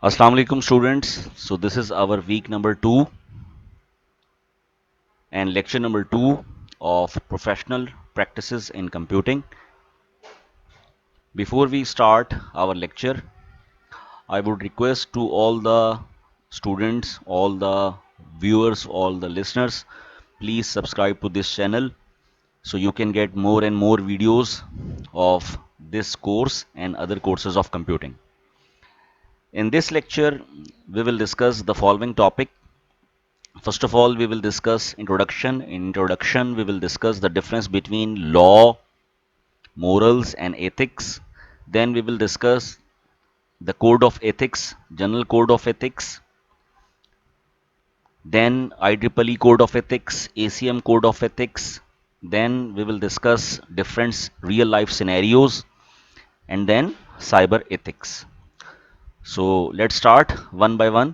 Assalamu alaikum students. So this is our week number 2 and lecture number 2 of professional practices in computing. Before we start our lecture, I would request to all the students, all the viewers, all the listeners, please subscribe to this channel so you can get more and more videos of this course and other courses of computing. In this lecture, we will discuss the following topic. First of all, we will discuss introduction. In introduction, we will discuss the difference between law, morals, and ethics. Then we will discuss the code of ethics, general code of ethics. Then IEEE code of ethics, ACM code of ethics. Then we will discuss different real life scenarios, and then cyber ethics. So let's start one by one.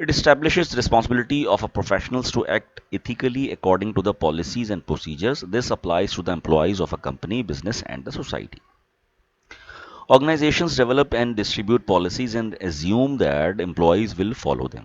It establishes the responsibility of a professionals to act ethically according to the policies and procedures. This applies to the employees of a company, business, and the society. Organizations develop and distribute policies and assume that employees will follow them.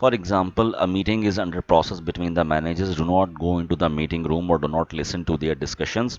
For example, a meeting is under process between the managers. Do not go into the meeting room or do not listen to their discussions.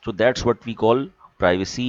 So that's what we call privacy.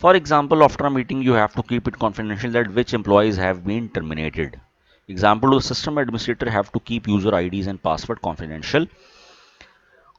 For example, after a meeting, you have to keep it confidential that which employees have been terminated. Example, the system administrator have to keep user IDs and password confidential.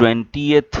20th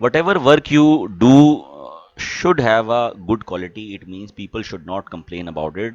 whatever work you do should have a good quality. It means people should not complain about it.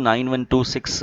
9126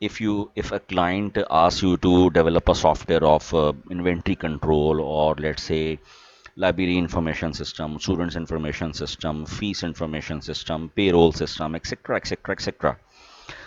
if a client asks you to develop a software of inventory control, or let's say library information system, students information system, fees information system, payroll system, etc etc etc,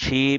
6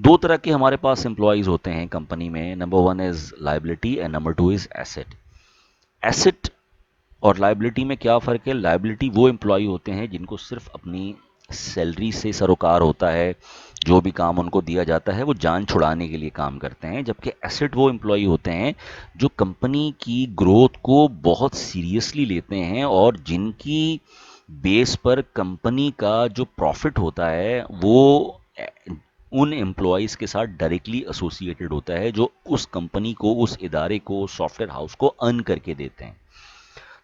دو طرح کے ہمارے پاس employees ہوتے ہیں company میں. Number one is liability and number two is asset. Asset اور liability میں کیا فرق ہے؟ لائبلٹی وہ امپلائی ہوتے ہیں جن کو صرف اپنی سیلری سے سروکار ہوتا ہے، جو بھی کام ان کو دیا جاتا ہے وہ جان چھڑانے کے لیے کام کرتے ہیں. جبکہ ایسٹ وہ امپلائی ہوتے ہیں جو کمپنی کی گروتھ کو بہت سیریسلی لیتے ہیں اور جن کی بیس پر کمپنی کا جو پروفٹ ہوتا ہے وہ ان امپلائیز کے ساتھ ڈائریکٹلی ایسوسیٹڈ ہوتا ہے، جو اس کمپنی کو، اس ادارے کو، سافٹ ویئر ہاؤس کو ارن کر کے دیتے ہیں.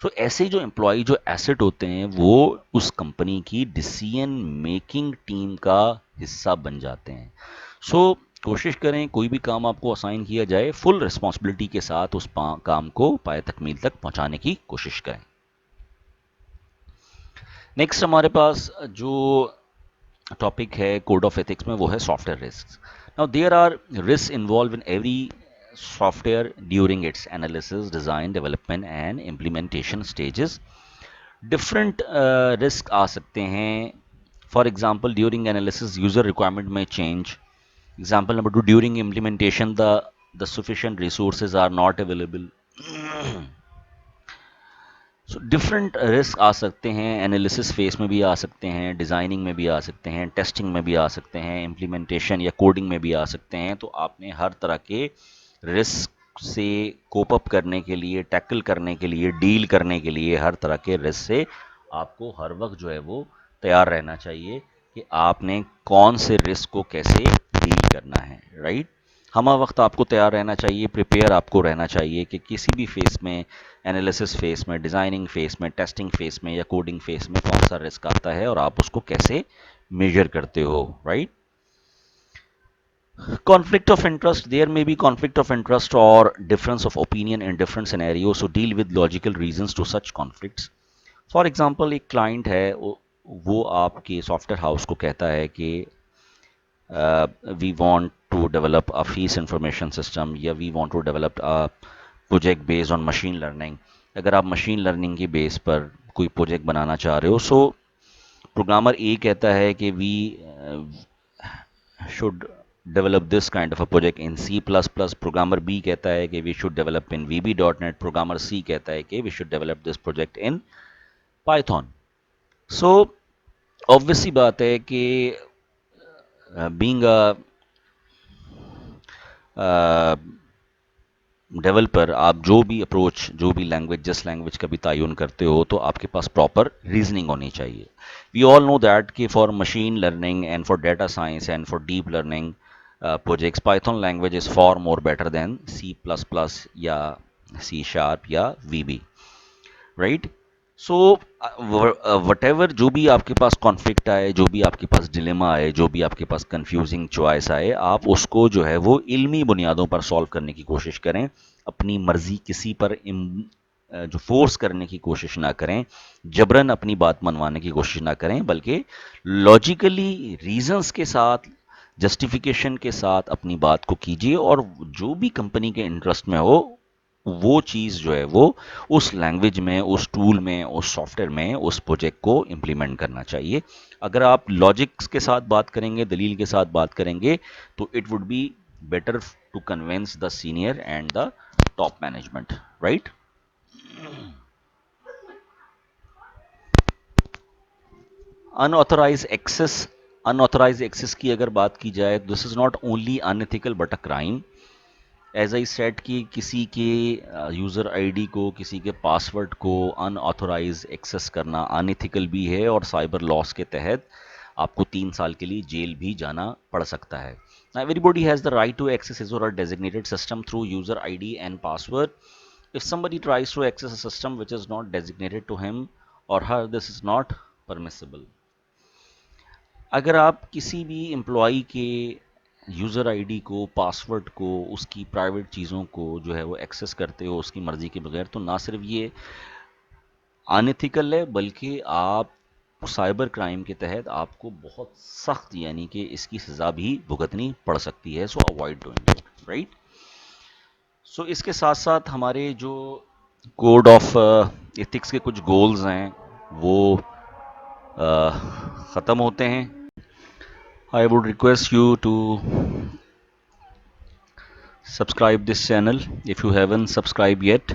تو ایسے جو امپلائی جو ایسٹ ہوتے ہیں وہ اس کمپنی کی ڈیسیژن میکنگ ٹیم کا حصہ بن جاتے ہیں. سو کوشش کریں کوئی بھی کام آپ کو اسائن کیا جائے، فل رسپانسبلٹی کے ساتھ اس کام کو پائے تکمیل تک پہنچانے کی کوشش کریں. نیکسٹ ہمارے پاس جو ٹاپک ہے کوڈ آف ایتھکس میں وہ ہے software risk. Now there are risk involve in every software during its analysis, design, development and implementation stages. Different risk آ سکتے ہیں. For example during analysis user requirement میں change. Example number two during implementation the sufficient resources are not available. So different risk آ سکتے ہیں، analysis face میں بھی آ سکتے ہیں، ڈیزائننگ میں بھی آ سکتے ہیں، ٹیسٹنگ میں بھی آ سکتے ہیں، امپلیمنٹیشن یا کوڈنگ میں بھی آ سکتے ہیں. تو آپ نے ہر طرح کے رسک سے کوپ اپ کرنے کے لیے، ٹیکل کرنے کے لیے، ڈیل کرنے کے لیے ہر طرح کے رسک سے آپ کو ہر وقت جو ہے وہ تیار رہنا چاہیے کہ آپ نے کون سے رسک کو کیسے ڈیل کرنا ہے، رائٹ. ہمہ وقت آپ کو تیار رہنا چاہیے، پریپیئر آپ کو رہنا چاہیے کہ کسی بھی فیس میں، انالیسس فیس میں، ڈیزائننگ فیس میں، ٹیسٹنگ فیس میں یا کوڈنگ فیس میں کون سا رسک آتا ہے اور آپ اس کو کیسے میجر کرتے ہو، right. Conflict of interest. There may be conflict of interest or difference of opinion in different scenarios. So deal with logical reasons to such conflicts. For example, ایک کلائنٹ ہے، وہ آپ کے سافٹ ویئر ہاؤس کو کہتا ہے کہ we want to develop a fees information system یا we want to develop project based on machine learning. اگر آپ مشین لرننگ کی بیس پر کوئی پروجیکٹ بنانا چاہ رہے ہو، سو پروگرامر اے کہتا ہے کہ وی should develop this kind of a project in C++. Programmer B کہتا ہے کہ we should develop in VB.NET. Programmer C کہتا ہے کہ we should develop this project in Python. So obvious سی بات ہے کہ being a ڈیولپر، آپ جو بھی اپروچ، جو بھی لینگویج، جس لینگویج کا بھی تعین کرتے ہو تو آپ کے پاس پراپر ریزننگ ہونی چاہیے. وی آل نو دیٹ کہ for machine learning and for data science and for deep learning projects Python language is for more better than C++ یا C# یا VB، right. So what ever جو بھی آپ کے پاس کانفلکٹ آئے، جو بھی آپ کے پاس ڈیلیما آئے، جو بھی آپ کے پاس کنفیوزنگ چوائس آئے، آپ اس کو جو ہے وہ علمی بنیادوں پر سالو کرنے کی کوشش کریں. اپنی مرضی کسی پر جو فورس کرنے کی کوشش نہ کریں، جبراً اپنی بات منوانے کی کوشش نہ کریں، بلکہ لاجیکلی ریزنز کے ساتھ، جسٹیفیکیشن کے ساتھ اپنی بات کو کیجیے اور جو بھی کمپنی کے انٹرسٹ میں ہو وہ چیز جو ہے وہ اس لینگویج میں، اس ٹول میں، اس سافٹ ویئر میں اس پروجیکٹ کو امپلیمنٹ کرنا چاہیے. اگر آپ لاجکس کے ساتھ بات کریں گے، دلیل کے ساتھ بات کریں گے تو it would be better to convince the senior and the top management, right. ان ایکسس کی اگر بات کی جائے، this is not only unethical but a crime. As I said کہ کسی کے یوزر آئی ڈی کو، کسی کے پاسورڈ کو ان آتھورائز ایکسیس کرنا ان ایتھیکل بھی ہے اور سائبر لاس کے تحت آپ کو 3 سال کے لیے جیل بھی جانا پڑ سکتا ہے. Everybody has the right to access his اور ہر designated system through user I D and password. If somebody tries to access a system which is not designated to him or her, this is not permissible. اگر آپ کسی بھی employee کے user I D کو، password کو، اس کی private چیزوں کو جو ہے وہ ایکسیس کرتے ہو اس کی مرضی کے بغیر، تو نہ صرف یہ انیتھیکل ہے بلکہ آپ سائبر کرائم کے تحت آپ کو بہت سخت، یعنی کہ اس کی سزا بھی بھگتنی پڑ سکتی ہے. So avoid doing it, right. So اس کے ساتھ ساتھ ہمارے جو کوڈ آف ایتھکس کے کچھ گولز ہیں وہ ختم ہوتے ہیں. I would request you to subscribe this channel if you haven't subscribed yet.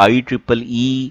IEEE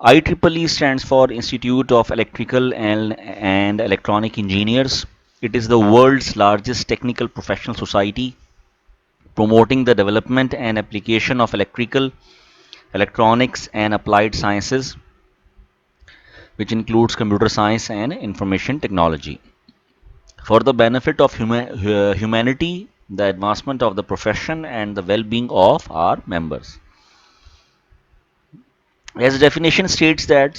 IEEE stands for Institute of Electrical and Electronic Engineers. It is the world's largest technical professional society promoting the development and application of electrical, electronics and applied sciences, which includes computer science and information technology, for the benefit of humanity, the advancement of the profession and the well-being of our members. As the definition states that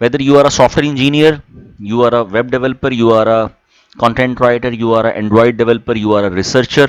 whether you are a software engineer, you are a web developer, you are a content writer, you are a Android developer, you are a researcher,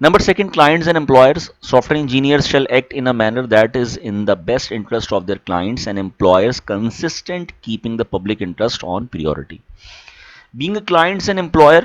Number second, clients and employers. Software engineers shall act in a manner that is in the best interest of their clients and employers, consistent keeping the public interest on priority. Being a clients and employer,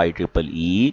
IEEE,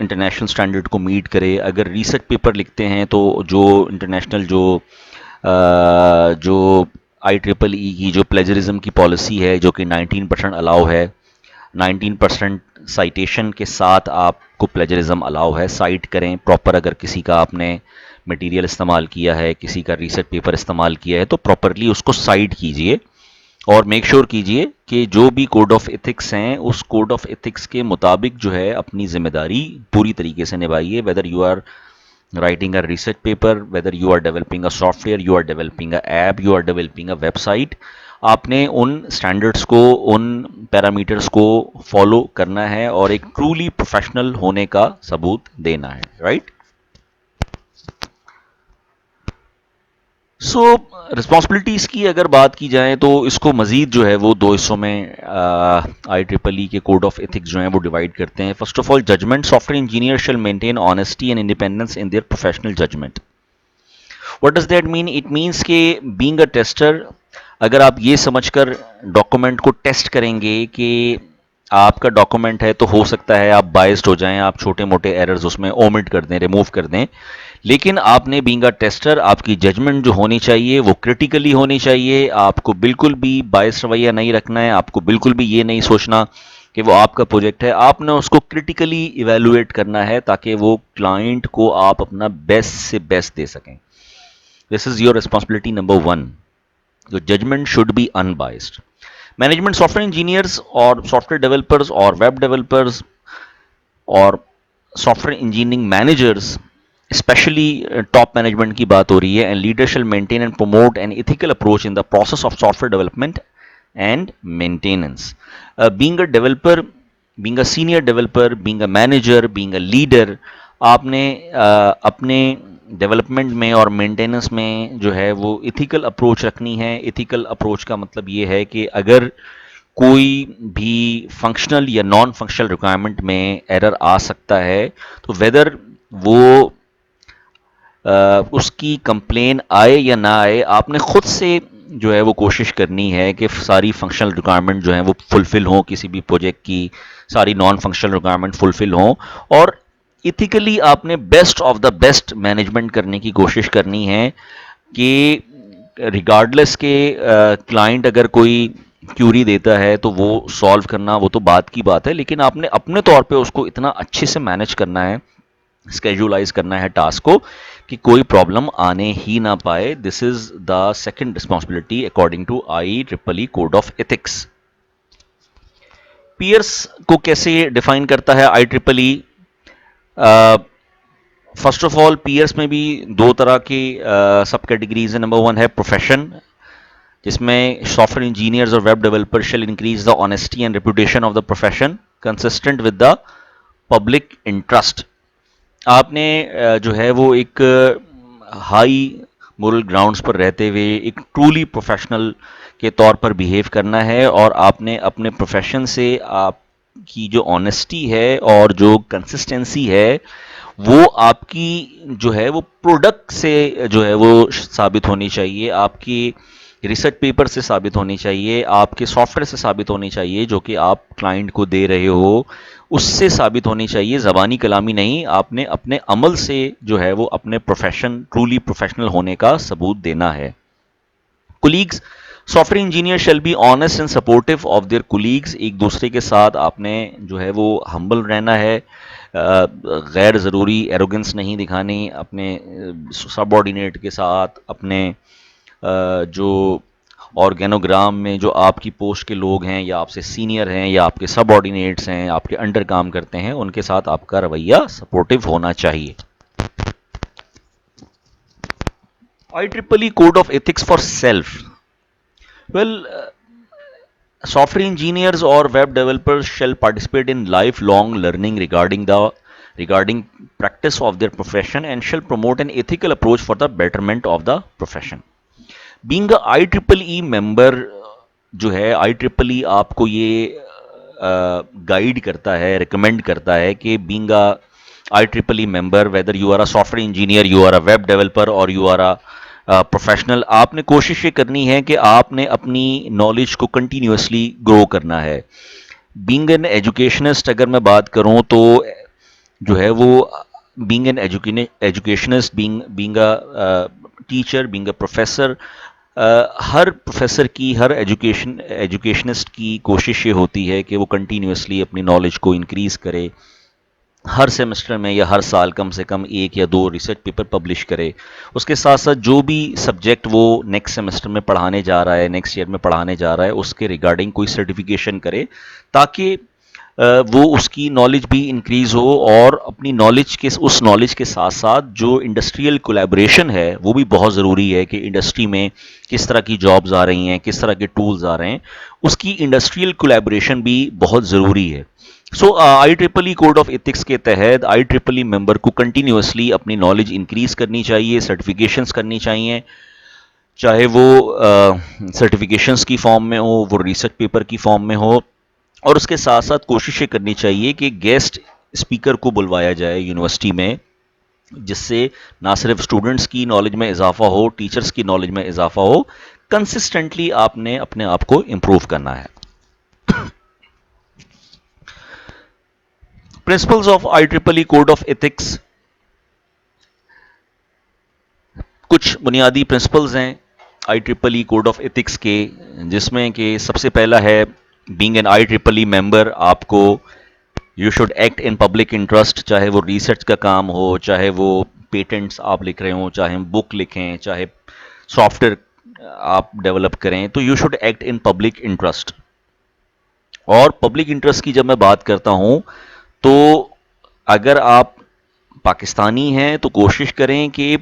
international standard کو meat کرے. اگر research paper لکھتے ہیں تو جو international جو آئی triple ای کی جو پلیجرزم کی پالیسی ہے جو کہ 19% الاؤ ہے, 19% سائٹیشن کے ساتھ آپ کو پلیجرزم الاؤ ہے. سائٹ کریں پراپر. اگر کسی کا آپ نے مٹیریل استعمال کیا ہے, کسی کا ریسرچ پیپر استعمال کیا ہے, تو پراپرلی اس کو سائٹ کیجئے اور میک شور کیجئے کہ جو بھی کوڈ آف ایتھکس ہیں اس کوڈ آف ایتھکس کے مطابق جو ہے اپنی ذمہ داری پوری طریقے سے نبھائیے. Whether you are writing a research paper, whether you are developing a software, you are developing a app, you are developing a website, آپ نے ان سٹینڈرڈس کو, ان پیرامیٹرز کو فالو کرنا ہے اور ایک ٹرولی پروفیشنل ہونے کا ثبوت دینا ہے, رائٹ. سو رسپانسبلٹیز کی اگر بات کی جائے تو اس کو مزید جو ہے وہ دو حصوں میں آئی ٹریپل ای کے کوڈ آف ایتھکس جو ہیں وہ ڈیوائڈ کرتے ہیں. First of all, judgment. Software engineer shall maintain honesty and independence in their professional judgment. What does that mean? It means کہ بینگ اے ٹیسٹر, اگر آپ یہ سمجھ کر ڈاکومنٹ کو ٹیسٹ کریں گے کہ آپ کا ڈاکومنٹ ہے تو ہو سکتا ہے آپ بائسڈ ہو جائیں, آپ چھوٹے موٹے ایررز اس میں اومٹ کر دیں, ریموو کر دیں, لیکن آپ نے بینگ اے ٹیسٹر آپ کی ججمنٹ جو ہونی چاہیے وہ کرٹیکلی ہونی چاہیے. آپ کو بالکل بھی بائس رویہ نہیں رکھنا ہے, آپ کو بالکل بھی یہ نہیں سوچنا کہ وہ آپ کا پروجیکٹ ہے. آپ نے اس کو کرٹیکلی ایویلویٹ کرنا ہے تاکہ وہ کلائنٹ کو آپ اپنا بیسٹ سے بیسٹ دے سکیں. This is your responsibility number 1. Your judgment should be unbiased. Management software engineers or software developers or web developers or software engineering managers, especially top management کی بات ہو رہی ہے, and leaders shall maintain and promote an ethical approach in the process of software development and maintenance. Being a developer, being a senior developer, being a manager, being a leader, آپ نے اپنے development میں اور maintenance میں جو ہے وہ ethical approach رکھنی ہے. ایتھیکل اپروچ کا مطلب یہ ہے کہ اگر کوئی بھی فنکشنل یا نان فنکشنل ریکوائرمنٹ میں ایرر آ سکتا ہے تو ویدر وہ اس کی کمپلین آئے یا نہ آئے, آپ نے خود سے جو ہے وہ کوشش کرنی ہے کہ ساری فنکشنل ریکوائرمنٹ جو ہیں وہ فلفل ہوں, کسی بھی پروجیکٹ کی ساری نان فنکشنل ریکوائرمنٹ فلفل ہوں, اور ایتھیکلی آپ نے best of the best management کرنے کی کوشش کرنی ہے کہ ریگارڈلیس کے کلائنٹ اگر کوئی کیوری دیتا ہے تو وہ سالو کرنا وہ تو بات کی بات ہے, لیکن آپ نے اپنے طور پہ اس کو اتنا اچھے سے مینج کرنا ہے, اسکیجولائز کرنا ہے ٹاسک کو کہ کوئی پرابلم آنے ہی نہ پائے. This is the second responsibility according to I triple E code of ethics. Peers کو کیسے ڈیفائن کرتا ہے I triple E? First of all, peers میں بھی دو طرح کی سب کیٹیگریز ہیں. نمبر 1 ہے پروفیشن, جس میں سافٹ ویئر انجینئرز اور web developer shell increase the honesty and reputation of the profession consistent with the public interest. آپ نے جو ہے وہ ایک ہائی مورل گراؤنڈز پر رہتے ہوئے ایک ٹرولی پروفیشنل کے طور پر بیہیو کرنا ہے, اور آپ نے اپنے پروفیشن سے آپ کی جو آنیسٹی ہے اور جو کنسسٹنسی ہے وہ آپ کی جو ہے وہ پروڈکٹ سے جو ہے وہ ثابت ہونی چاہیے, آپ کی ریسرچ پیپر سے ثابت ہونی چاہیے, آپ کے سافٹ ویئر سے ثابت ہونی چاہیے جو کہ آپ کلائنٹ کو دے رہے ہو, اس سے ثابت ہونی چاہیے, زبانی کلامی نہیں. آپ نے اپنے عمل سے جو ہے وہ اپنے پروفیشن ٹرولی پروفیشنل ہونے کا ثبوت دینا ہے. Colleagues, software engineer shall be honest and supportive of their colleagues. ایک دوسرے کے ساتھ آپ نے جو ہے وہ ہمبل رہنا ہے, غیر ضروری ایروگنس نہیں دکھانی اپنے سب آرڈینیٹ کے ساتھ, اپنے جو آرگینوگرام میں جو آپ کی پوسٹ کے لوگ ہیں یا آپ سے سینئر ہیں یا آپ کے سب آرڈینیٹس ہیں, آپ کے انڈر کام کرتے ہیں, ان کے ساتھ آپ کا رویہ سپورٹیو ہونا چاہیے. I triple E code of ethics for self. Well, software engineers or web developers shall participate in lifelong learning regarding practice of their profession and shall promote an ethical approach for the betterment of the profession. Being a IEEE member جو ہے, IEEE آپ کو یہ guide کرتا ہے, recommend کرتا ہے کہ being a IEEE member, whether you are a software engineer, you are a web developer or you are a professional, آپ نے کوشش یہ کرنی ہے کہ آپ نے اپنی نالج کو کنٹینیوسلی گرو کرنا ہے. بینگ این ایجوکیشنسٹ اگر میں بات کروں تو جو ہے وہ being an educationist, being a teacher, being a professor, Hare professor کی، ہر ایجوکیشنسٹ کی کوشش یہ ہوتی ہے کہ وہ کنٹینیوسلی اپنی نالج کو انکریز کرے، ہر سیمسٹر میں یا ہر سال کم سے کم ایک یا دو ریسرچ پیپر پبلش کرے، اس کے ساتھ ساتھ جو بھی سبجیکٹ وہ نیکسٹ سیمسٹر میں پڑھانے جا رہا ہے، نیکسٹ ایئر میں پڑھانے جا رہا ہے، اس کے ریگارڈنگ کوئی سرٹیفیکیشن کرے، تاکہ وہ اس کی نالج بھی انکریز ہو، اور اپنی نالج کے اس نالج کے ساتھ ساتھ جو انڈسٹریل کولیبریشن ہے وہ بھی بہت ضروری ہے، کہ انڈسٹری میں کس طرح کی جابز آ رہی ہیں، کس طرح کے ٹولز آ رہے ہیں، اس کی انڈسٹریل کولیبریشن بھی بہت ضروری ہے۔ So I triple E code of ethics کے تحت آئی ٹریپل ای ممبر کو کنٹینیوسلی اپنی نالج انکریز کرنی چاہیے، سرٹیفکیشنز کرنی چاہیے، چاہے وہ سرٹیفکیشنز کی فارم میں ہو، وہ ریسرچ پیپر کی فارم میں ہو، اور اس کے ساتھ ساتھ کوشش یہ کرنی چاہیے کہ گیسٹ اسپیکر کو بلوایا جائے یونیورسٹی میں، جس سے نہ صرف اسٹوڈنٹس کی نالج میں اضافہ ہو، ٹیچرس کی نالج میں اضافہ ہو، کنسسٹنٹلی آپ نے اپنے آپ کو امپروو کرنا ہے۔ Principles of I triple E code of ethics, کچھ بنیادی پرنسپلز ہیں I triple E code of ethics کے، جس میں کہ سب سے پہلا ہے being an I triple E member, آپ کو you should act in public interest, چاہے وہ ریسرچ کا کام ہو، چاہے وہ پیٹنٹس آپ لکھ رہے ہوں، چاہے بک لکھیں، چاہے سافٹ ویئر آپ ڈیولپ کریں، تو you should act in public interest. اور پبلک انٹرسٹ کی جب میں بات کرتا ہوں تو اگر آپ پاکستانی ہیں تو کوشش کریں کہ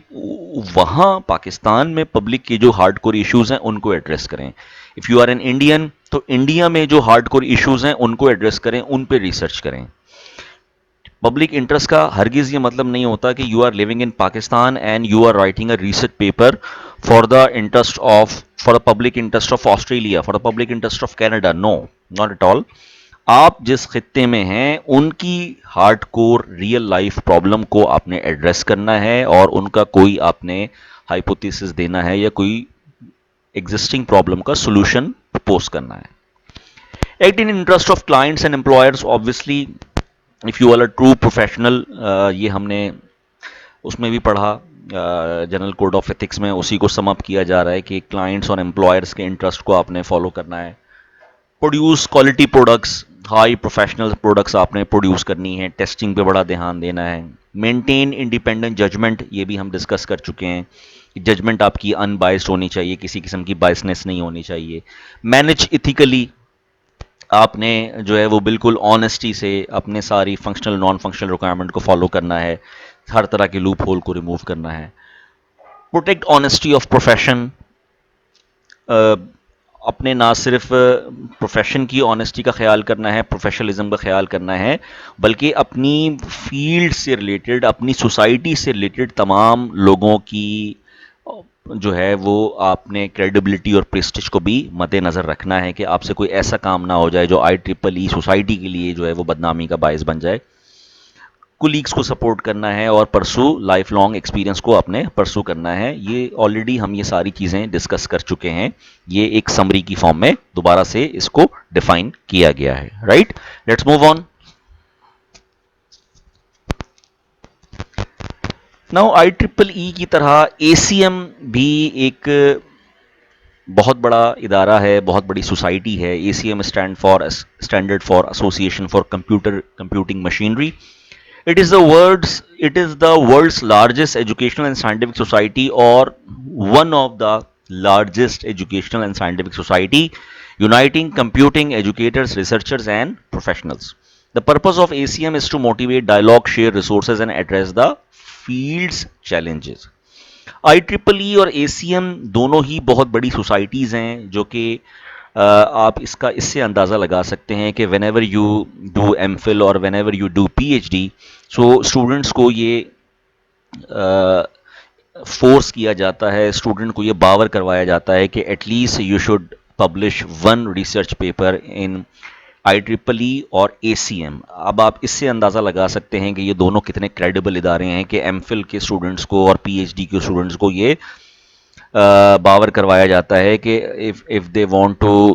وہاں پاکستان میں پبلک کی جو ہارڈ کور ایشوز ہیں ان کو ایڈریس کریں۔ If you are an Indian تو انڈیا میں جو ہارڈ کور ایشوز ہیں ان کو ایڈریس کریں، ان پہ ریسرچ کریں۔ پبلک انٹرسٹ کا ہرگز یہ مطلب نہیں ہوتا کہ you are living in Pakistan and you are writing a research paper for the public interest of Australia, for the public interest of Canada, no, not at all. آپ جس خطے میں ہیں ان کی hard core real life problem کو آپ نے ایڈریس کرنا ہے، اور ان کا کوئی آپ نے ہائپوتھیسس دینا ہے، یا کوئی ایگزسٹنگ پرابلم کا سولوشن پرپوز کرنا ہے۔ Act in interest of clients and employers, obviously if you are a true professional، یہ ہم نے اس میں بھی پڑھا، جنرل کوڈ آف ایتھکس میں اسی کو سم اپ کیا جا رہا ہے کہ کلائنٹس اور امپلائرس کے انٹرسٹ کو آپ نے فالو کرنا ہے۔ Produce quality products, high professional products آپ نے پروڈیوس کرنی ہے، ٹیسٹنگ پہ بڑا دھیان دینا ہے۔ مینٹین انڈیپینڈنٹ ججمنٹ، یہ بھی ہم ڈسکس کر چکے ہیں، ججمنٹ آپ کی ان بائسڈ ہونی چاہیے، کسی قسم کی بائسنس نہیں ہونی چاہیے۔ مینج ایتھیکلی، آپ نے جو ہے وہ بالکل آنیسٹی سے اپنے ساری فنکشنل نان فنکشنل ریکوائرمنٹ کو فالو کرنا ہے، ہر طرح کے لوپ ہول کو ریموو کرنا ہے۔ پروٹیکٹ آنیسٹی آف پروفیشن، اپنے نہ صرف پروفیشن کی آنیسٹی کا خیال کرنا ہے، پروفیشنلزم کا خیال کرنا ہے، بلکہ اپنی فیلڈ سے ریلیٹڈ، اپنی سوسائٹی سے ریلیٹڈ تمام لوگوں کی جو ہے وہ آپ نے کریڈیبلٹی اور پریسٹیج کو بھی مد نظر رکھنا ہے، کہ آپ سے کوئی ایسا کام نہ ہو جائے جو آئی ٹریپل ای سوسائٹی کے لیے جو ہے وہ بدنامی کا باعث بن جائے۔ کولیگس کو سپورٹ کرنا ہے، اور پرسو لائف لانگ ایکسپیرینس کو آپ نے پرسو کرنا ہے۔ یہ آلریڈی ہم یہ ساری چیزیں ڈسکس کر چکے ہیں، یہ ایک سمری کی فارم میں دوبارہ سے اس کو ڈیفائن کیا گیا ہے، right? Let's move on. Now I triple ای کی طرح اے سی ایم بھی ایک بہت بڑا ادارہ ہے، بہت بڑی سوسائٹی ہے۔ A C M standard for association for computing machinery. It is the world's largest educational and scientific society, or one of the largest educational and scientific society, uniting computing educators, researchers, and professionals. The purpose of ACM is to motivate dialogue, share resources, and address the field's challenges. I triple E اور A C M دونوں ہی بہت بڑی societies ہیں، جو کہ آپ اس سے اندازہ لگا سکتے ہیں کہ whenever you do M Phil اور whenever you do P H D, so students کو یہ فورس کیا جاتا ہے، اسٹوڈنٹ کو یہ باور کروایا جاتا ہے کہ at least you should publish one research paper in I triple E اور اے سی ایم۔ اب آپ اس سے اندازہ لگا سکتے ہیں کہ یہ دونوں کتنے کریڈیبل ادارے ہیں، کہ ایم فل کے اسٹوڈنٹس کو اور پی ایچ ڈی کے اسٹوڈنٹس کو یہ باور کروایا جاتا ہے کہ if they want to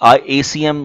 ACM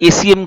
ACM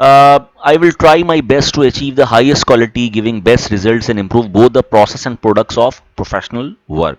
I will try my best to achieve the highest quality, giving best results and improve both the process and products of professional work.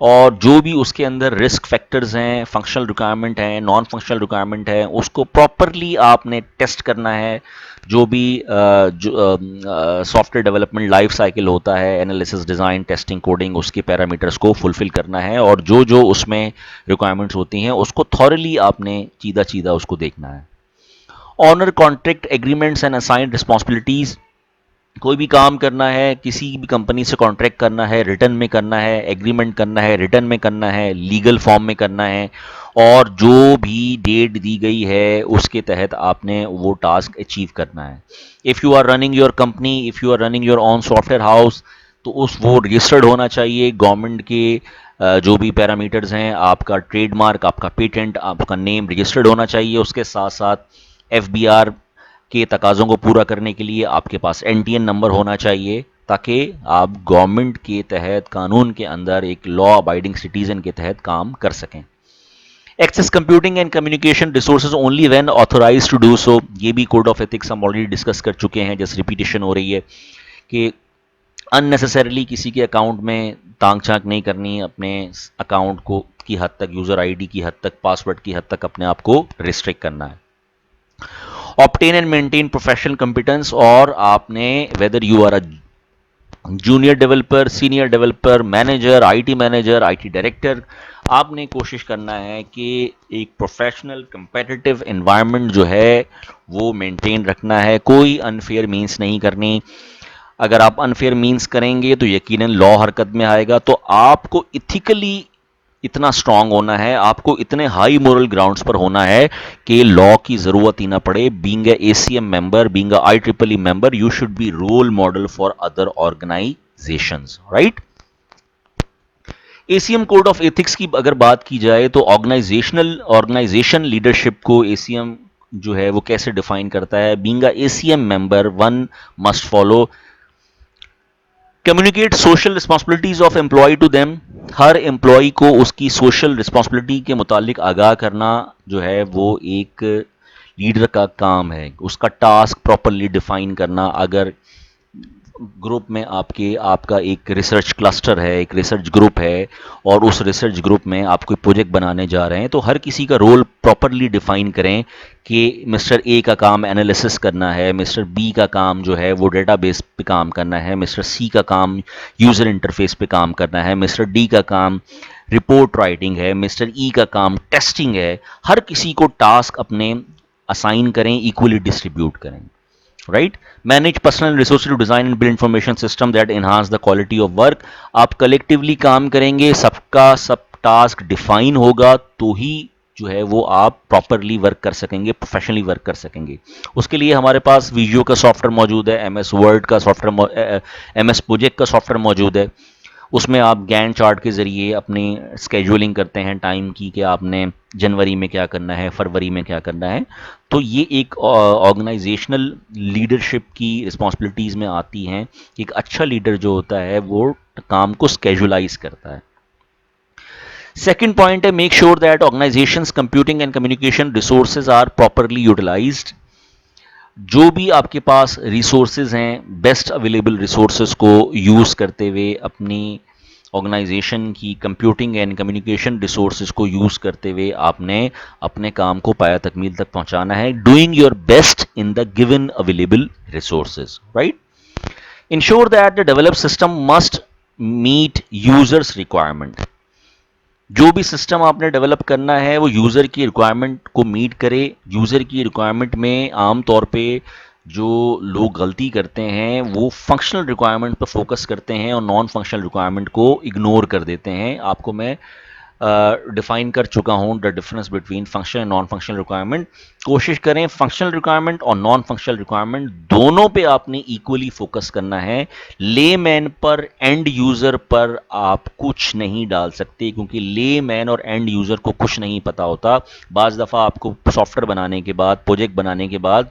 اور جو بھی اس کے اندر رسک فیکٹرز ہیں، functional requirement ہیں، non functional requirement ہیں، اس کو properly آپ نے ٹیسٹ کرنا ہے. جو بھی soft where development life cycle ہوتا ہے، انالیسس، ڈیزائن، ٹیسٹنگ، کوڈنگ، اس کے پیرامیٹرز کو فلفل کرنا ہے، اور جو جو اس میں ریکوائرمنٹس ہوتی ہیں اس کو تھورلی آپ نے چیدہ چیدہ اس کو دیکھنا ہے. Owner contract agreements and assigned responsibilities. کوئی بھی کام کرنا ہے، کسی بھی کمپنی سے کانٹریکٹ کرنا ہے، ریٹرن میں کرنا ہے، ایگریمنٹ کرنا ہے، ریٹرن میں کرنا ہے، لیگل فارم میں کرنا ہے، اور جو بھی ڈیٹ دی گئی ہے اس کے تحت آپ نے وہ ٹاسک اچیو کرنا ہے. If you are running your company, if you are running your own software house, تو وہ رجسٹرڈ ہونا چاہیے گورنمنٹ کے. جو بھی پیرامیٹرز ہیں، آپ کا ٹریڈ مارک، آپ کا پیٹنٹ، آپ کا نیم رجسٹرڈ ہونا چاہیے. اس کے ساتھ ساتھ ایف بی آر کے تقاضوں کو پورا کرنے کے لیے آپ کے پاس این ٹی این نمبر ہونا چاہیے، تاکہ آپ گورنمنٹ کے تحت، قانون کے اندر ایک لا ابائڈنگ سٹیزن کے تحت کام کر سکیں. Access computing and communication resources only when authorized to do so. یہ بھی کوڈ آف ایتھکس ہم آلریڈی ڈسکس کر چکے ہیں، جیسے ریپیٹیشن ہو رہی ہے کہ ان نیسسریلی کسی کے اکاؤنٹ میں تانگ چھانک نہیں کرنی، اپنے اکاؤنٹ کو کی حد تک، یوزر آئی ڈی کی حد تک، پاسورڈ کی حد تک اپنے آپ کو ریسٹرکٹ کرنا ہے. obtain and maintain professional competence. اور آپ نے whether you are a junior developer, senior developer, manager, I T manager, I T director, آپ نے کوشش کرنا ہے کہ ایک پروفیشنل کمپیٹیٹیو انوائرمنٹ جو ہے وہ مینٹین رکھنا ہے. کوئی انفیئر مینس نہیں کرنی. اگر آپ انفیئر مینس کریں گے تو یقیناً لا حرکت میں آئے گا. تو آپ کو ایتھیکلی اتنا سٹرانگ ہونا ہے، آپ کو اتنے ہائی مورل گراؤنڈز پر ہونا ہے کہ لا کی ضرورت ہی نہ پڑے. Being a A C M member, being a I triple E member, you should be role model for other organizations, right. A C M code of ethics کی اگر بات کی جائے تو آرگنائزیشن لیڈرشپ کو اے سی ایم جو ہے وہ کیسے ڈیفائن کرتا ہے. Being A C M member, one must follow communicate social responsibilities of employee to them. ہر امپلائی کو اس کی سوشل رسپانسبلٹی کے متعلق آگاہ کرنا جو ہے وہ ایک لیڈر کا کام ہے. اس کا ٹاسک پراپرلی ڈیفائن کرنا. اگر گروپ میں آپ کا ایک ریسرچ کلسٹر ہے، ایک ریسرچ گروپ ہے، اور اس ریسرچ گروپ میں آپ کوئی پروجیکٹ بنانے جا رہے ہیں، تو ہر کسی کا رول پراپرلی ڈیفائن کریں کہ مسٹر اے کا کام انالیسس کرنا ہے، مسٹر بی کا کام جو ہے وہ ڈیٹا بیس پہ کام کرنا ہے، مسٹر سی کا کام یوزر انٹرفیس پہ کام کرنا ہے، مسٹر ڈی کا کام رپورٹ رائٹنگ ہے، مسٹر ای کا کام ٹیسٹنگ ہے. ہر کسی کو ٹاسک اپنے اسائن کریں، ایکولی ڈسٹریبیوٹ کریں، right. Manage personnel resource to design and build information system that enhance the quality of work. آپ کلیکٹیولی کام کریں گے، سب کا سب ٹاسک ڈیفائن ہوگا تو ہی جو ہے وہ آپ پراپرلی ورک کر سکیں گے، پروفیشنلی ورک کر سکیں گے. اس کے لیے ہمارے پاس ویڈیو کا سافٹ ویئر موجود ہے، ایم ایس ورڈ کا software, M S project کا سافٹ ویئر موجود ہے. اس میں آپ گین چارٹ کے ذریعے اپنی اسکیجولنگ کرتے ہیں ٹائم کی، کہ آپ نے جنوری میں کیا کرنا ہے، فروری میں کیا کرنا ہے. تو یہ ایک آرگنائزیشنل لیڈرشپ کی رسپانسبلٹیز میں آتی ہیں کہ ایک اچھا لیڈر جو ہوتا ہے وہ کام کو اسکیجولائز کرتا ہے. سیکنڈ پوائنٹ ہے make sure that organizations computing and communication resources are properly utilized. جو بھی آپ کے پاس ریسورسز ہیں، بیسٹ اویلیبل ریسورسز کو یوز کرتے ہوئے، اپنی آرگنائزیشن کی کمپیوٹنگ اینڈ کمیونیکیشن ریسورسز کو یوز کرتے ہوئے آپ نے اپنے کام کو پایہ تکمیل تک پہنچانا ہے. Doing your best in the given available resources, right. Ensure that the develop system must meet users requirement. جو بھی سسٹم آپ نے ڈیولپ کرنا ہے وہ یوزر کی ریکوائرمنٹ کو میٹ کرے. یوزر کی ریکوائرمنٹ میں عام طور پہ جو لوگ غلطی کرتے ہیں وہ فنکشنل ریکوائرمنٹ پہ فوکس کرتے ہیں اور نان فنکشنل ریکوائرمنٹ کو اگنور کر دیتے ہیں. آپ کو میں ڈیفائن کر چکا ہوں the difference between functional and non functional requirement. کوشش کریں فنکشنل ریکوائرمنٹ اور نان فنکشنل ریکوائرمنٹ دونوں پہ آپ نے ایکولی فوکس کرنا ہے. لے مین پر، اینڈ یوزر پر آپ کچھ نہیں ڈال سکتے، کیونکہ لے مین اور اینڈ یوزر کو کچھ نہیں پتا ہوتا. بعض دفعہ آپ کو سافٹ ویئر بنانے کے بعد، پروجیکٹ بنانے کے بعد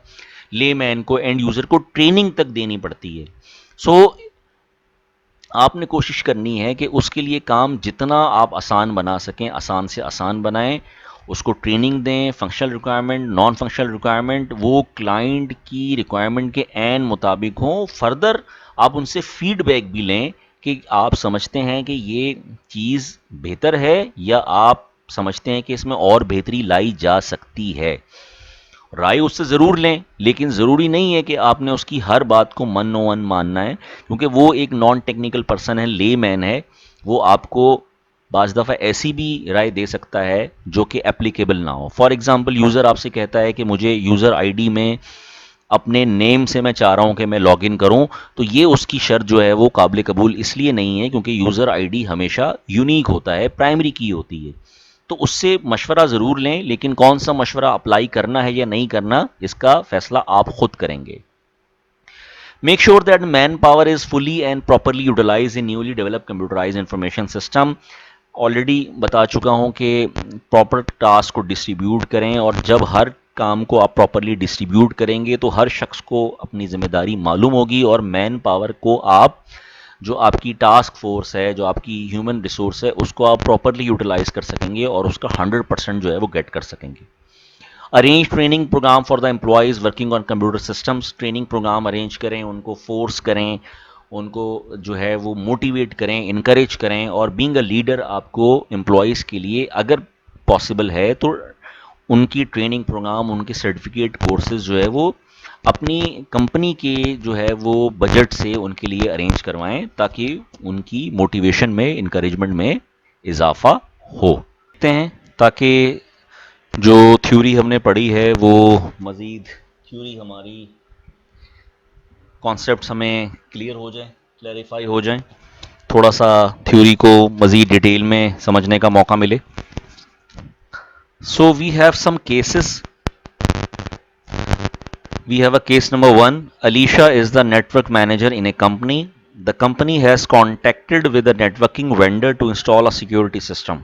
لے مین کو، اینڈ یوزر کو ٹریننگ تک دینی پڑتی ہے. سو آپ نے کوشش کرنی ہے کہ اس کے لیے کام جتنا آپ آسان بنا سکیں، آسان سے آسان بنائیں. اس کو ٹریننگ دیں. Functional requirement, non functional requirement وہ کلائنٹ کی ریکوائرمنٹ کے عین مطابق ہوں. فردر آپ ان سے فیڈ بیک بھی لیں کہ آپ سمجھتے ہیں کہ یہ چیز بہتر ہے یا آپ سمجھتے ہیں کہ اس میں اور بہتری لائی جا سکتی ہے. رائے اس سے ضرور لیں، لیکن ضروری نہیں ہے کہ آپ نے اس کی ہر بات کو من و من ماننا ہے، کیونکہ وہ ایک نان ٹیکنیکل پرسن ہے، لے مین ہے. وہ آپ کو بعض دفعہ ایسی بھی رائے دے سکتا ہے جو کہ اپلیکیبل نہ ہو. فار ایگزامپل یوزر آپ سے کہتا ہے کہ مجھے یوزر آئی ڈی میں اپنے نیم سے میں چاہ رہا ہوں کہ میں لاگ ان کروں، تو یہ اس کی شرط جو ہے وہ قابل قبول اس لیے نہیں ہے کیونکہ یوزر آئی ڈی ہمیشہ یونیک ہوتا ہے، پرائمری کی ہوتی ہے. تو اس سے مشورہ ضرور لیں، لیکن کون سا مشورہ اپلائی کرنا ہے یا نہیں کرنا اس کا فیصلہ آپ خود کریں گے. Make sure that manpower is fully and properly utilize in newly develop computerize information system. Already بتا چکا ہوں کہ پراپر ٹاسک کو ڈسٹریبیوٹ کریں، اور جب ہر کام کو آپ پراپرلی ڈسٹریبیوٹ کریں گے تو ہر شخص کو اپنی ذمہ داری معلوم ہوگی، اور مین پاور کو آپ جو آپ کی ٹاسک فورس ہے، جو آپ کی ہیومن ریسورس ہے، اس کو آپ پراپرلی یوٹیلائز کر سکیں گے اور اس کا 100% جو ہے وہ گیٹ کر سکیں گے. Arrange training program for the employees working on computer systems. Training program arrange کریں، ان کو فورس کریں، ان کو جو ہے وہ موٹیویٹ کریں، انکریج کریں. اور بینگ اے لیڈر آپ کو امپلائیز کے لیے اگر پاسبل ہے تو ان کی ٹریننگ پروگرام، ان کے سرٹیفکیٹ کورسز جو ہے وہ اپنی کمپنی کے جو ہے وہ بجٹ سے ان کے لیے ارینج کروائیں تاکہ ان کی موٹیویشن میں، انکریجمنٹ میں اضافہ ہو. دیکھتے ہیں تاکہ جو تھیوری ہم نے پڑھی ہے وہ مزید تھیوری ہماری کانسیپٹس ہمیں کلیئر ہو جائیں، کلیریفائی ہو جائیں، تھوڑا سا تھیوری کو مزید ڈیٹیل میں سمجھنے کا موقع ملے. So we have some cases. We have a case number 1. Alicia is the network manager in a company. The company has contacted with a networking vendor to install a security system.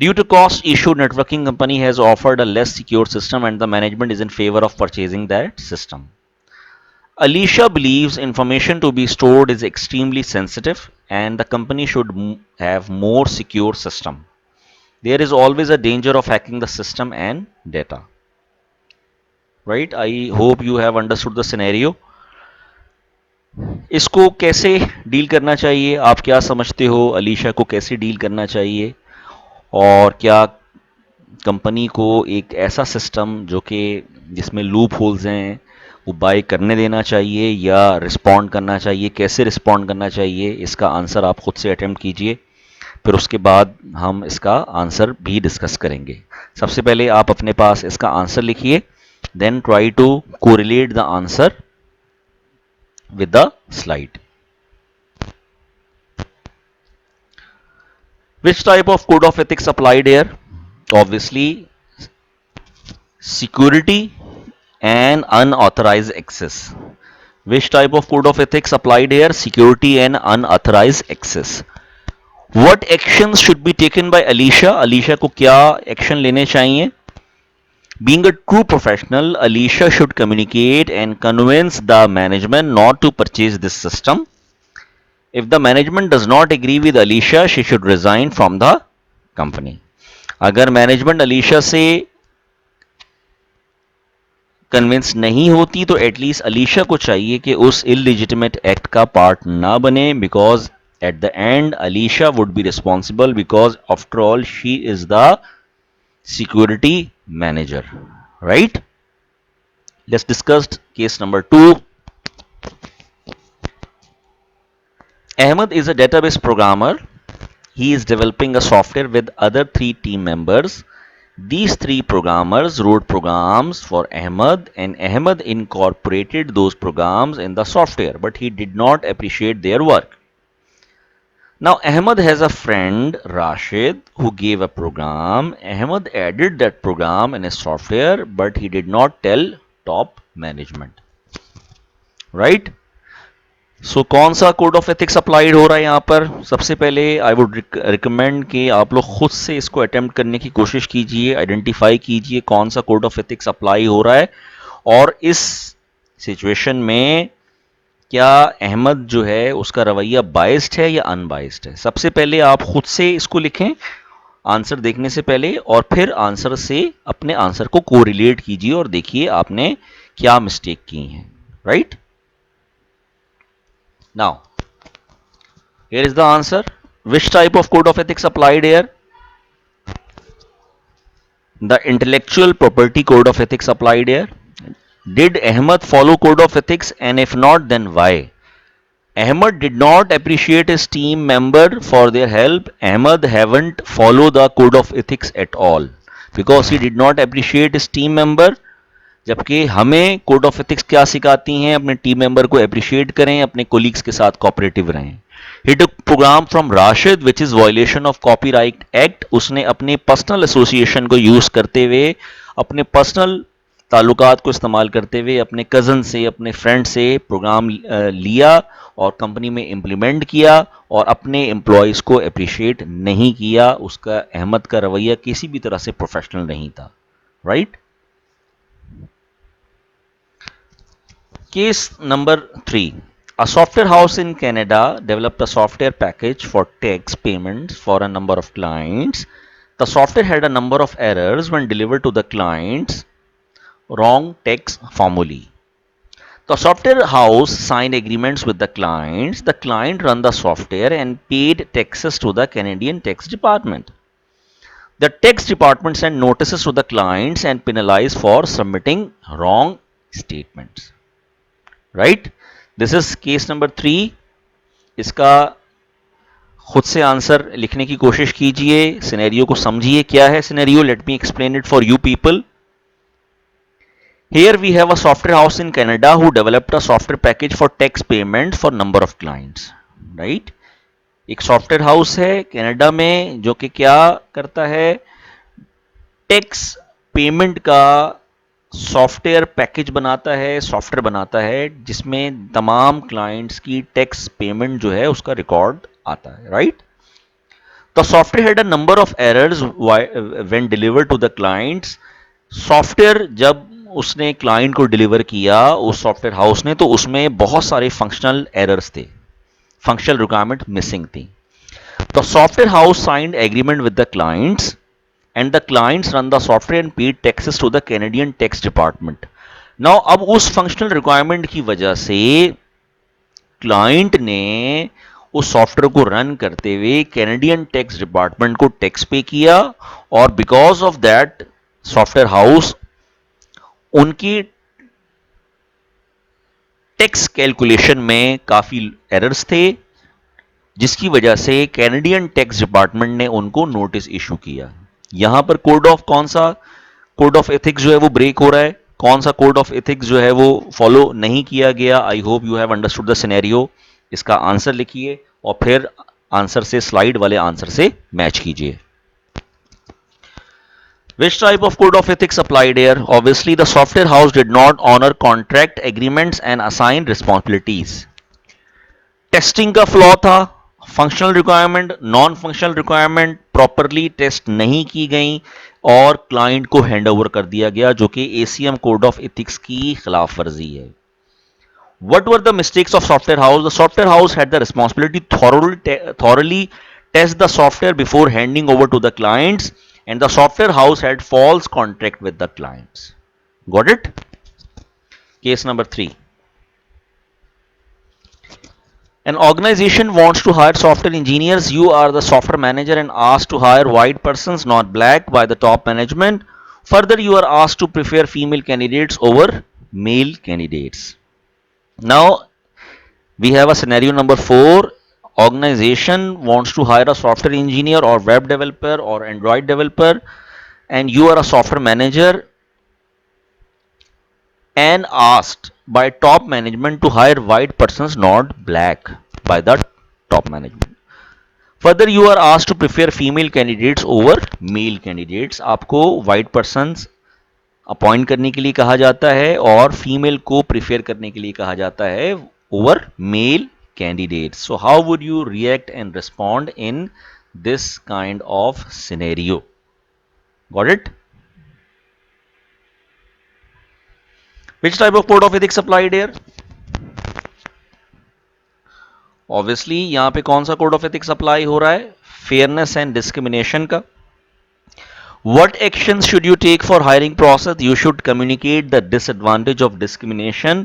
Due to cost issue, networking company has offered a less secure system and the management is in favor of purchasing that system. Alicia believes information to be stored is extremely sensitive and the company should have more secure system. There is always a danger of hacking the system and data. Right? I hope you have understood the scenario. اس کو کیسے deal کرنا چاہیے؟ آپ کیا سمجھتے ہو علیشا کو کیسے deal کرنا چاہیے؟ اور کیا کمپنی کو ایک ایسا سسٹم جو کہ جس میں لوپ ہولز ہیں وہ بائی کرنے دینا چاہیے یا رسپونڈ کرنا چاہیے؟ کیسے رسپونڈ کرنا چاہیے؟ اس کا آنسر آپ خود سے اٹیمپٹ کیجئے، پھر اس کے بعد ہم اس کا آنسر بھی ڈسکس کریں گے. سب سے پہلے آپ اپنے پاس اس کا آنسر لکھیے، then try to correlate the answer with the slide. Which type of code of ethics applied here? Obviously, security and unauthorized access. Which type of code of ethics applied here? Security and unauthorized access. What actions should be taken by Alicia? Alicia کو کیا action لینے چاہیے؟ Being a true professional, Alicia should communicate and convince the management not to purchase this system. If the management does not agree with Alicia, she should resign from the company. اگر management Alisha سے convince نہیں ہوتی تو at least Alisha کو چاہیے کہ اس اللیجیٹمیٹ act کا part نہ بنے، because at the end Alisha would be responsible because after all she is the security manager. Right? Let's discuss case number 2. Ahmed is a database programmer. He is developing a software with other 3 team members. These 3 programmers wrote programs for Ahmed and Ahmed incorporated those programs in the software, but he did not appreciate their work. Now Ahmed has a friend Rashid who gave a program. Ahmed added that program in his software, but he did not tell top management. Right? سو کون سا code of ethics applied ہو رہا ہے یہاں پر؟ سب سے پہلے I would recommend کہ آپ لوگ خود سے اس کو اٹیمپٹ کرنے کی کوشش کیجئے، آئیڈینٹیفائی کیجئے کون سا کوڈ آف ایتھکس اپلائی ہو رہا ہے، اور اس سچویشن میں کیا احمد جو ہے اس کا رویہ بائسڈ ہے یا ان بائسڈ ہے. سب سے پہلے آپ خود سے اس کو لکھیں، آنسر دیکھنے سے پہلے اور پھر آنسر سے اپنے آنسر کو کوریلیٹ کیجیے اور دیکھیے آپ نے کیا مسٹیک کی ہیں. Right now here is the answer. Which type of code of ethics applied here? The intellectual property code of ethics applied here. Did Ahmed follow code of ethics, and if not, then why? Ahmed did not appreciate his team member for their help. Ahmed haven't followed the code of ethics at all because he did not appreciate his team member. جبکہ ہمیں code of ethics کیا سکھاتی ہیں؟ اپنے team member کو appreciate کریں، اپنے colleagues کے ساتھ کوآپریٹو رہیں. He took program from Rashid which is violation of copyright act. اس نے اپنے پرسنل ایسوسیشن کو یوز کرتے ہوئے، اپنے پرسنل تعلقات کو استعمال کرتے ہوئے اپنے کزن سے، اپنے فرینڈ سے پروگرام لیا اور کمپنی میں امپلیمنٹ کیا اور اپنے امپلائیز کو اپریشیٹ نہیں کیا. اس کا احمد کا رویہ کسی بھی طرح سے پروفیشنل نہیں تھا. Right. Case number 3. A software house in Canada developed a software package for tax payments for a number of clients. The software had a number of errors when delivered to the clients. Wrong tax formulae. The software house signed agreements with the clients. The client ran the software and paid taxes to the Canadian tax department. The tax department sent notices to the clients and penalized for submitting wrong statements. Right this is case number 3. اس کا خود سے answer لکھنے کی کوشش کیجئے، scenario کو سمجھیے کیا ہے scenario. Let me explain it for you people. Here we have a software house in Canada who developed a software package for tax payment for number of clients. Right. ایک software house ہے Canada میں جو کہ کیا کرتا ہے؟ Tax payment کا software package بناتا ہے، سافٹ ویئر بناتا ہے جس میں تمام کلائنٹس کی ٹیکس پیمنٹ جو ہے اس کا ریکارڈ آتا ہے. Right. The software had a number of errors when delivered to the clients. Soft where جب اس نے کلائنٹ کو ڈلیور کیا اس سافٹ ویئر ہاؤس نے، تو اس میں بہت سارے فنکشنل ایررز تھے، فنکشنل ریکوائرمنٹ مسنگ تھی. The software house signed agreement with the clients and the clients run the software and paid taxes to the Canadian tax department. Now اب اس functional requirement کی وجہ سے کلائنٹ نے اس soft where کو run کرتے ہوئے Canadian tax department کو tax pay کیا، اور because of that software house ان کی ٹیکس کیلکولیشن میں کافی ایررز تھے، جس کی وجہ سے کینیڈین ٹیکس ڈپارٹمنٹ نے ان کو نوٹس ایشو کیا. یہاں پر کون سا کوڈ آف ایتھکس جو ہے وہ بریک ہو رہا ہے، کون سا کوڈ آف ایتھکس جو ہے وہ فالو نہیں کیا گیا. I hope you have understood the scenario. اس کا آنسر لکھیے اور پھر آنسر سے سلائیڈ والے آنسر سے میچ کیجیے. Which type of code of ethics applied here? Obviously, the software house did not honor contract agreements and assign responsibilities. Testing کا فلا تھا. Functional requirement, non functional requirement properly test نہیں کی گئیں اور کلائنٹ کو ہینڈ اوور کر دیا گیا، جو کہ A C M code of ethics کی خلاف ورزی ہے. What were the mistakes of software house? The software house had the responsibility thoroughly test the software before handing over to the clients, and the software house had false contract with the clients. Got it? Case number 3. An organization wants to hire software engineers. You are the software manager and asked to hire white persons, not black, by the top management. Further, you are asked to prefer female candidates over male candidates. Now, we have a scenario number 4. Organization wants to hire a software engineer or web developer or Android developer, and you are a software manager and asked by top management to hire white persons, not black, by the top management. Further, you are asked to prefer female candidates over male candidates. آپ کو white persons appoint کرنے کے لیے کہا جاتا ہے اور female کو پریفیئر کرنے کے لیے کہا جاتا ہے over male candidate. So how would you react and respond in this kind of scenario? Got it? Which type of code of ethics applied here? obviously یہاں پہ کون سا کوڈ آف ایتھکس اپلائی ہو رہا ہے؟ فیئرنیس اینڈ ڈسکریمنیشن کا. What actions should you take for hiring process? You should communicate the disadvantage of discrimination.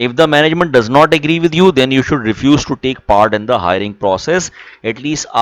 If the management does not agree with you, then you should refuse to take part in the hiring process. At least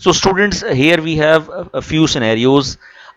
So students, here we have a few scenarios.